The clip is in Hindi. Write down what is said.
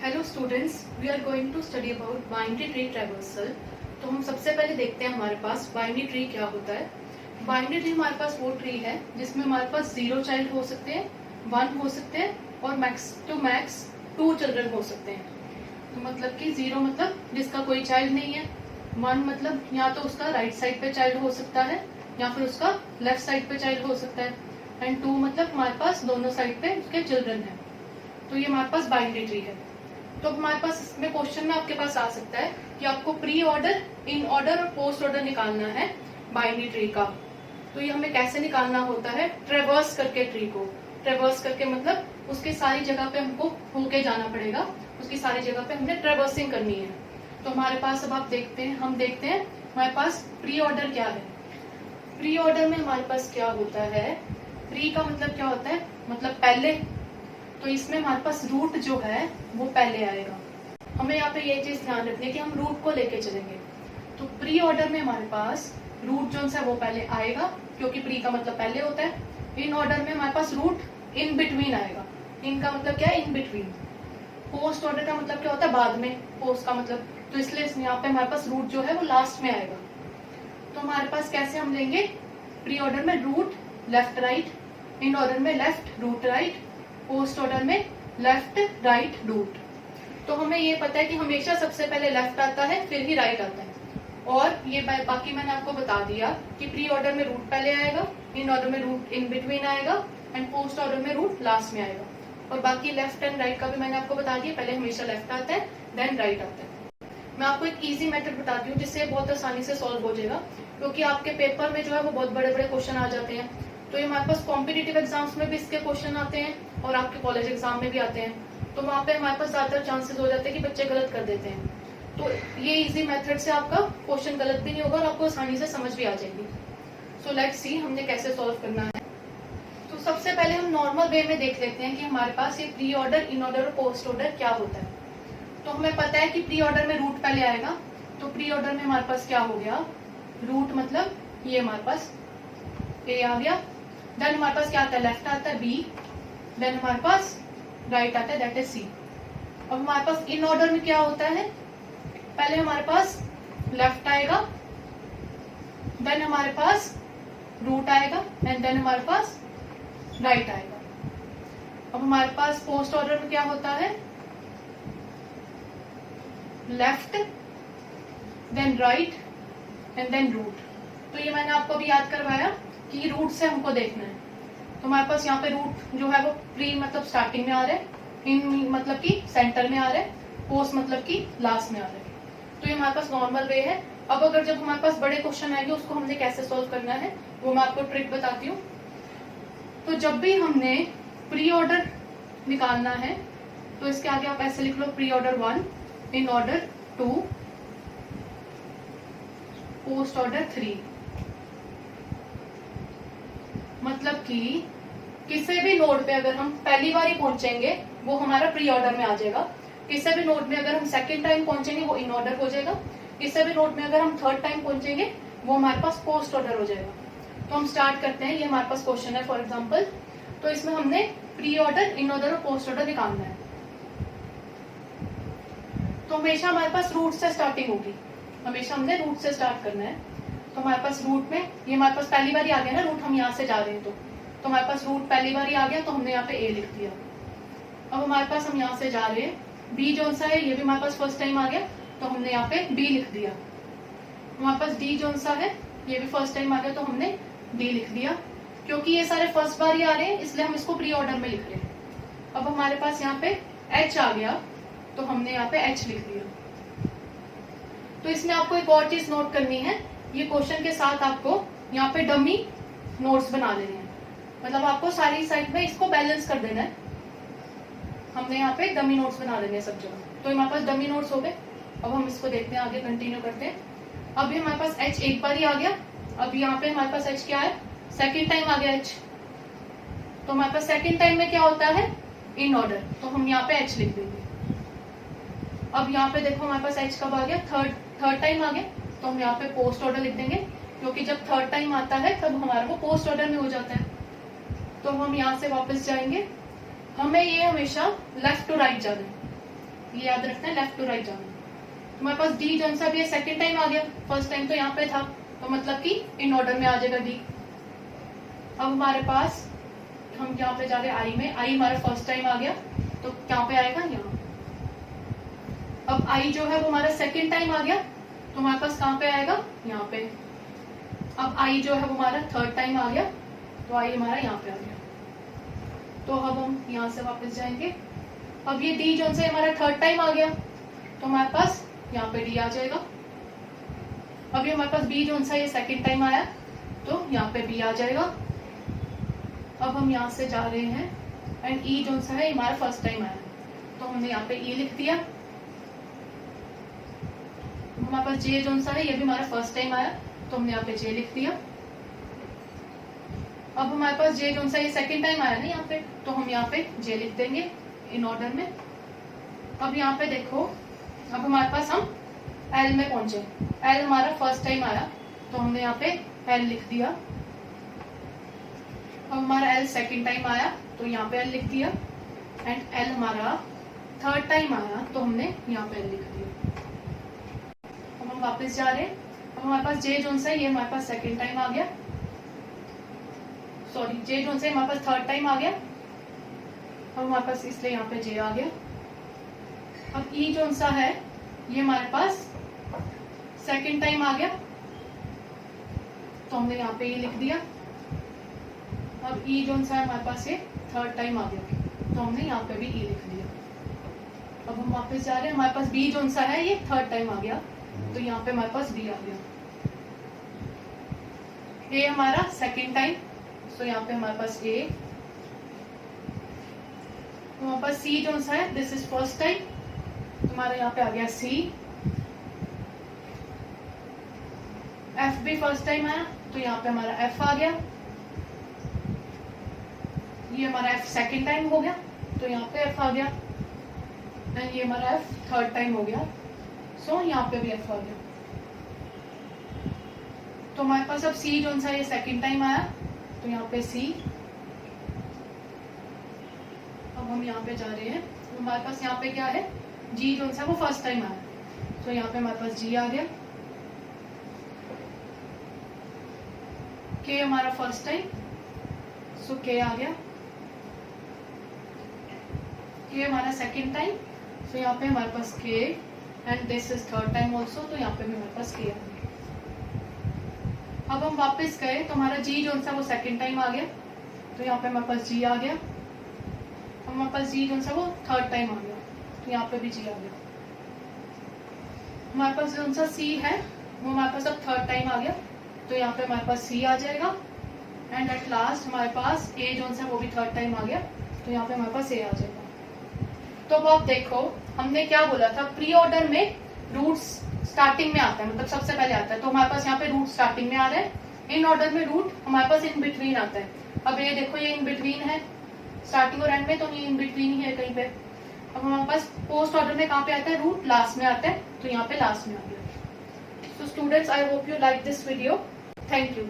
Hello students, we are going to study about binary tree traversal. तो हम सबसे पहले देखते हैं हमारे पास बाइनरी ट्री क्या होता है। बाइनरी ट्री हमारे पास वो ट्री है जिसमें हमारे पास 0 चाइल्ड हो सकते हैं, 1 हो सकते हैं और मैक्स टू मैक्स 2 चिल्ड्रन हो सकते हैं। तो मतलब कि 0 मतलब जिसका कोई चाइल्ड नहीं है, 1 मतलब या तो उसका राइट साइड पे चाइल्ड हो सकता है या फिर उसका लेफ्ट साइड पे चाइल्ड हो सकता है, एंड 2 मतलब हमारे पास दोनों साइड पे उसके चिल्ड्रन है। तो ये हमारे पास बाइनरी ट्री है। तो हमारे पास इसमें क्वेश्चन में आपके पास आ सकता है कि आपको प्री ऑर्डर, इन ऑर्डर और पोस्ट ऑर्डर निकालना है बाइनरी ट्री का। तो ये हमें कैसे निकालना होता है? ट्रेवर्स करके ट्री को। ट्रेवर्स करके मतलब उसके सारी जगह पे हमको होके जाना पड़ेगा, उसकी सारी जगह पे हमने ट्रेवर्सिंग करनी है। तो हमारे पास अब हम देखते हैं हमारे पास प्री ऑर्डर क्या है। प्री ऑर्डर में हमारे पास क्या होता है? प्री का मतलब क्या होता है? मतलब पहले। तो इसमें हमारे पास रूट जो है वो पहले आएगा। हमें यहाँ पे ये चीज ध्यान रखनी है कि हम रूट को लेके चलेंगे। तो प्री ऑर्डर में हमारे पास रूट जो है वो पहले आएगा, क्योंकि प्री का मतलब पहले होता है। इन ऑर्डर में हमारे पास रूट इन बिटवीन आएगा। इन का मतलब क्या है? In between. पोस्ट ऑर्डर का मतलब क्या होता है? बाद में। पोस्ट का मतलब, तो इसलिए यहाँ पे हमारे पास रूट जो है वो लास्ट में आएगा। तो हमारे पास कैसे हम लेंगे? प्री ऑर्डर में root left right, in order में left root right, post order में लेफ्ट राइट रूट। तो हमें ये पता है कि हमेशा सबसे पहले लेफ्ट आता है फिर ही राइट आता है। और ये बाकी मैंने आपको बता दिया कि प्री ऑर्डर में रूट पहले आएगा, इन ऑर्डर में रूट इन बिटवीन आएगा एंड पोस्ट ऑर्डर में रूट लास्ट में आएगा। और बाकी लेफ्ट एंड राइट का भी मैंने आपको बता दिया, पहले हमेशा लेफ्ट आता है देन राइट आता है। मैं आपको एक इजी मेथड बताती हूँ जिससे बहुत आसानी से सॉल्व हो जाएगा, क्योंकि आपके पेपर में जो है वो बहुत बड़े बड़े क्वेश्चन आ जाते हैं। तो ये हमारे पास कॉम्पिटिटिव एग्जाम्स में भी इसके क्वेश्चन आते हैं और आपके कॉलेज एग्जाम में भी आते हैं। तो वहाँ पे हमारे पास ज्यादातर चांसेस हो जाते हैं कि बच्चे गलत कर देते हैं। तो ये इजी मेथड से आपका क्वेश्चन गलत भी नहीं होगा और आपको आसानी से समझ भी आ जाएगी। सो लेट्स सी हमने कैसे सॉल्व करना है। तो सबसे पहले हम नॉर्मल वे में देख लेते हैं कि हमारे पास ये प्री ऑर्डर, इन ऑर्डर और पोस्ट ऑर्डर क्या होता है। तो हमें पता है कि प्री ऑर्डर में रूट पहले आएगा। तो प्री ऑर्डर में हमारे पास क्या हो गया? रूट मतलब ये हमारे पास ए आ गया। देन हमारे पास क्या आता है? लेफ्ट आता है बी, देन हमारे पास राइट आता है दैट इज सी। अब हमारे पास इन ऑर्डर में क्या होता है? पहले हमारे पास लेफ्ट आएगा, देन हमारे पास रूट आएगा एंड देन हमारे पास राइट आएगा। अब हमारे पास पोस्ट ऑर्डर में क्या होता है? Left then right and then root. तो ये मैंने आपको अभी याद करवाया कि रूट से हमको देखना है। तो हमारे पास यहाँ पे रूट जो है वो प्री मतलब स्टार्टिंग में आ रहा है, इन मतलब कि सेंटर में आ रहा है, पोस्ट मतलब कि लास्ट में आ रहा है। तो ये हमारे पास नॉर्मल वे है। अब अगर जब हमारे पास बड़े क्वेश्चन आएंगे उसको हमने कैसे सोल्व करना है वो मैं आपको ट्रिक बताती हूँ। तो जब भी हमने प्री ऑर्डर निकालना है तो इसके आगे आप ऐसे लिख लो, pre order 1, in order 2, post order 3। मतलब कि किसी भी नोड पे अगर हम पहली बार ही पहुंचेंगे वो हमारा प्री ऑर्डर में आ जाएगा। किसी भी नोड में अगर हम सेकंड टाइम पहुंचेंगे वो इन ऑर्डर हो जाएगा। किसी भी नोड में अगर हम थर्ड टाइम पहुंचेंगे वो हमारे पास पोस्ट ऑर्डर हो जाएगा। तो हम स्टार्ट करते हैं। ये हमारे पास क्वेश्चन है फॉर एग्जाम्पल। तो इसमें हमने प्री ऑर्डर, इन ऑर्डर और पोस्ट ऑर्डर निकालना है। तो हमेशा हमारे पास रूट से स्टार्टिंग होगी, हमेशा हमने रूट से स्टार्ट करना है। तो हमारे पास रूट में ये हमारे पास पहली बार ही आ गया ना रूट, हम यहाँ से जा रहे हैं तो हमारे पास रूट पहली बार ही आ गया, तो हमने यहाँ पे ए लिख दिया। अब हमारे पास हम यहाँ से जा रहे हैं, बी जो सा है ये भी हमारे पास फर्स्ट टाइम आ गया, तो हमने यहाँ पे बी लिख दिया। हमारे पास डी जो सा है ये भी फर्स्ट टाइम आ गया, तो हमने डी लिख दिया। क्योंकि ये सारे फर्स्ट बार ही आ रहे हैं इसलिए हम इसको प्री ऑर्डर में लिख रहे हैं। अब हमारे पास यहाँ पे एच आ गया, तो हमने यहाँ पे एच लिख दिया। तो इसमें आपको एक और चीज नोट करनी है, ये क्वेश्चन के साथ आपको यहाँ पे डमी नोट्स बना लेने हैं। मतलब आपको सारी साइड में इसको बैलेंस कर देना है। हमने यहाँ पे डमी नोट्स बना देने हैं सब जगह। तो हमारे पास डमी नोट्स हो गए। अब हम इसको देखते हैं, आगे कंटिन्यू करते हैं। अभी हमारे पास एच एक बार ही आ गया। अब यहाँ पे हमारे पास एच क्या है? सेकेंड टाइम आ गया एच। तो हमारे पास सेकेंड टाइम में क्या होता है? इन ऑर्डर, तो हम यहाँ पे एच लिख देंगे। अब यहाँ पे देखो हमारे पास एच कब आ गया? थर्ड टाइम आ गया, तो हम यहाँ पे पोस्ट ऑर्डर लिख देंगे, क्योंकि जब थर्ड टाइम आता है तब हमारा वो पोस्ट ऑर्डर में हो जाता है। तो हम यहाँ से वापस जाएंगे, हमें ये हमेशा लेफ्ट टू राइट जाना है। ये याद रखना है, लेफ्ट टू राइट जाना। हमारे पास डी जो सा भी है सेकेंड टाइम आ गया, फर्स्ट टाइम तो यहाँ पे था, तो मतलब कि इन ऑर्डर में आ जाएगा डी। अब हमारे पास हम यहाँ पे जा रहे हैं आई में, आई हमारा फर्स्ट टाइम आ गया तो क्या पे आएगा यहाँ। अब आई जो है वो हमारा सेकेंड टाइम आ गया तो हमारे पास कहाँ पे आएगा, यहाँ पे। अब आई जो है वो हमारा थर्ड टाइम आ गया तो आई हमारा यहाँ पे आ गया। तो अब हम यहाँ से वापस जाएंगे। अब ये डी जो से हमारा थर्ड टाइम आ गया तो हमारे पास यहाँ पे डी आ जाएगा। अभी हमारे पास बी जो सा ये सेकेंड टाइम आया तो यहाँ पे बी आ जाएगा। अब हम यहाँ से जा रहे हैं एंड ई जो सा है हमारा फर्स्ट टाइम आया तो हमने यहाँ पे ई लिख दिया। हमारे पास जे जो सा है ये भी हमारा फर्स्ट टाइम आया तो हमने यहाँ पे जे लिख दिया। अब हमारे पास जे जो सा ये सेकेंड टाइम आया ना यहाँ पे, तो हम यहाँ पे जे लिख देंगे इन ऑर्डर में। अब यहाँ पे देखो, अब हमारे पास हम एल में पहुंचे। एल हमारा फर्स्ट टाइम आया तो हमने यहाँ पे एल लिख दिया। अब हमारा एल सेकेंड टाइम आया तो यहाँ पे एल लिख दिया एंड एल हमारा थर्ड टाइम आया तो हमने यहाँ पे एल लिख दिया। अब हम वापस जा रहे हैं। अब हमारे पास जे जोन सा ये हमारे पास सेकेंड टाइम आ गया, सॉरी जे जोन से हमारे पास थर्ड टाइम आ गया। अब हमारे पास इसलिए यहाँ पे जे आ गया। अब ई जोन सा है ये हमारे पास सेकेंड टाइम आ गया तो हमने यहाँ पे ई लिख दिया। अब ई जोन सा है हमारे पास ये थर्ड टाइम आ गया तो हमने यहाँ पे भी ई लिख दिया। अब हम वापस जा रहे हैं। हमारे पास बी जोन सा है ये थर्ड टाइम आ गया तो यहाँ पे हमारे पास बी आ गया। ए हमारा सेकेंड टाइम तो यहाँ पे हमारे पास ए। हमारे पास सी जो सा है दिस इज फर्स्ट टाइम तो हमारा यहाँ पे आ गया सी। एफ भी फर्स्ट टाइम आया तो यहाँ पे हमारा एफ आ गया। ये हमारा एफ सेकेंड टाइम हो गया तो यहाँ पे एफ आ गया एंड ये हमारा एफ थर्ड टाइम हो गया सो यहाँ पे भी एफ आ गया। तो हमारे पास अब सी जो सा ये सेकेंड टाइम आया तो यहाँ पे सी। अब हम यहाँ पे जा रहे हैं। हमारे पास यहाँ पे क्या है, जी जो सा वो फर्स्ट टाइम आया तो यहाँ पे हमारे पास जी आ गया। के हमारा फर्स्ट टाइम सो के आ गया। के हमारा सेकेंड टाइम सो यहाँ पे हमारे पास के and this is third time also तो यहाँ पे भी हमारे पास के आ गया। अब हम वापस गए तो हमारा जी जो सा वो सेकेंड टाइम आ गया तो यहाँ पे हमारे पास जी आ गया। हमारे पास जी जो सा वो थर्ड टाइम आ गया तो यहाँ पे भी जी आ गया। हमारे पास जो सा सी है वो हमारे पास अब थर्ड टाइम आ गया तो यहाँ पे हमारे पास सी आ जाएगा एंड एट लास्ट हमारे पास ए जो सा वो भी थर्ड टाइम आ गया तो यहाँ पे हमारे पास ए आ जाएगा। तो अब आप देखो हमने क्या बोला था, प्री ऑर्डर में रूट्स स्टार्टिंग में आता है, मतलब सबसे पहले आता है तो हमारे पास यहाँ पे रूट स्टार्टिंग में आ रहा है। इन ऑर्डर में रूट हमारे पास इन बिटवीन आता है। अब ये देखो ये इन बिटवीन है स्टार्टिंग और एंड में तो ये इन बिटवीन ही है कहीं पे। अब हमारे पास पोस्ट ऑर्डर में कहाँ पे आता है, रूट लास्ट में आता है तो यहाँ पे लास्ट में आ गया। So students, I hope you like this video. Thank you.